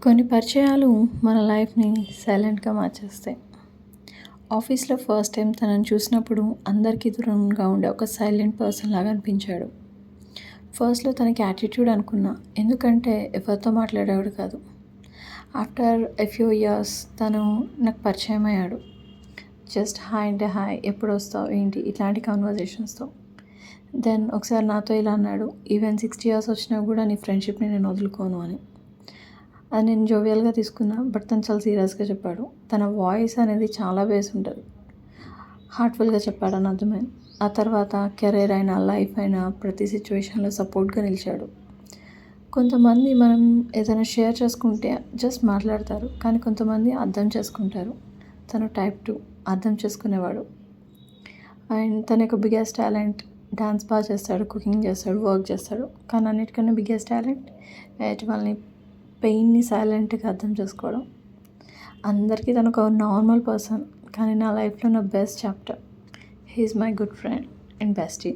కొన్ని పరిచయాలు మన లైఫ్ని సైలెంట్గా మార్చేస్తాయి. ఆఫీస్లో ఫస్ట్ టైం తనని చూసినప్పుడు అందరికీ దూరంగా ఉండే ఒక సైలెంట్ పర్సన్ లాగా అనిపించాడు. ఫస్ట్లో తనకి యాటిట్యూడ్ అనుకున్నా, ఎందుకంటే ఎవరితో మాట్లాడేవాడు కాదు. ఆఫ్టర్ ఎ ఫ్యూ ఇయర్స్ తను నాకు పరిచయం అయ్యాడు. జస్ట్ హాయ్ అంటే హాయ్, ఎప్పుడు వస్తావు ఏంటి ఇట్లాంటి కన్వర్జేషన్స్తో. దెన్ ఒకసారి నాతో ఇలా అన్నాడు, ఈవెన్ 60 ఇయర్స్ వచ్చినా కూడా నీ ఫ్రెండ్షిప్ని నేను వదులుకోను అని. అది నేను జోవియల్గా తీసుకున్నా, బట్ తను చాలా సీరియస్గా చెప్పాడు. తన వాయిస్ అనేది చాలా బేస్ ఉంటుంది. హార్ట్ఫుల్గా చెప్పాడని అర్థమైంది. ఆ తర్వాత కెరీర్ అయినా లైఫ్ అయినా ప్రతి సిచ్యువేషన్లో సపోర్ట్గా నిలిచాడు. కొంతమంది మనం ఏదైనా షేర్ చేసుకుంటే జస్ట్ మాట్లాడతారు, కానీ కొంతమంది అర్థం చేసుకుంటారు. తను టైప్ 2 అర్థం చేసుకునేవాడు. అండ్ తన యొక్క బిగ్గెస్ట్ టాలెంట్ డాన్స్ బాగా చేస్తాడు, కుకింగ్ చేస్తాడు, వర్క్ చేస్తాడు. కానీ అన్నిటికన్నా బిగ్గెస్ట్ టాలెంట్ ఎదుటి వాళ్ళని పెయిన్ని సైలెంట్గా అర్థం చేసుకోవడం. అందరికీ తను ఒక నార్మల్ పర్సన్, కానీ నా లైఫ్లో నా best chapter. He is my good friend and bestie.